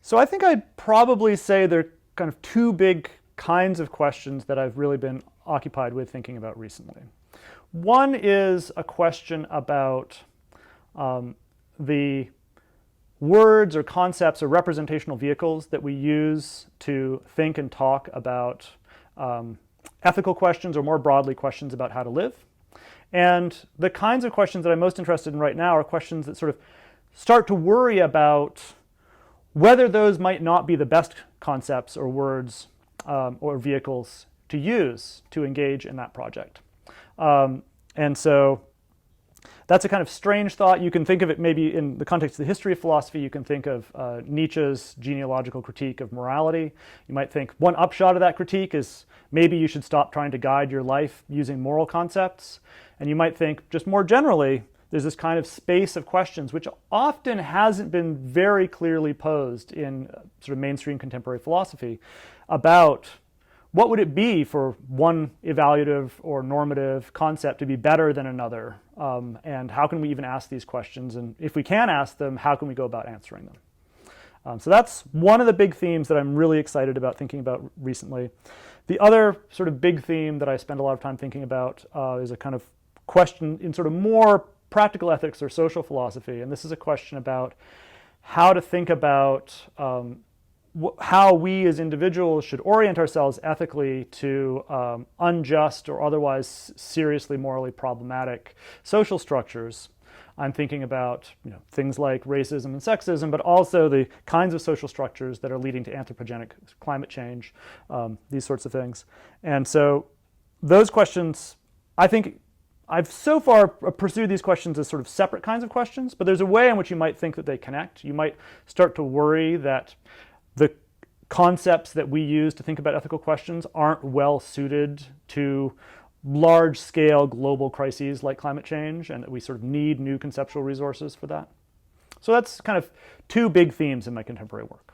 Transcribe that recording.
So I think I'd probably say there are kind of two big kinds of questions that I've really been occupied with thinking about recently. One is a question about the words or concepts or representational vehicles that we use to think and talk about ethical questions, or more broadly, questions about how to live. And the kinds of questions that I'm most interested in right now are questions that sort of start to worry about whether those might not be the best concepts or words or vehicles to use to engage in that project. And so that's a kind of strange thought. You can think of it maybe in the context of the history of philosophy. You can think of Nietzsche's genealogical critique of morality. You might think one upshot of that critique is maybe you should stop trying to guide your life using moral concepts. And you might think just more generally, there's this kind of space of questions which often hasn't been very clearly posed in sort of mainstream contemporary philosophy about what would it be for one evaluative or normative concept to be better than another, and how can we even ask these questions, and if we can ask them, how can we go about answering them? So that's one of the big themes that I'm really excited about thinking about recently. The other sort of big theme that I spend a lot of time thinking about is a kind of question in sort of more practical ethics or social philosophy, and this is a question about how to think about how we as individuals should orient ourselves ethically to unjust or otherwise seriously morally problematic social structures. I'm thinking about things like racism and sexism, but also the kinds of social structures that are leading to anthropogenic climate change, these sorts of things. And so those questions, I think I've so far pursued these questions as sort of separate kinds of questions, but there's a way in which you might think that they connect. You might start to worry that the concepts that we use to think about ethical questions aren't well suited to large-scale global crises like climate change, and that we sort of need new conceptual resources for that. So that's kind of two big themes in my contemporary work.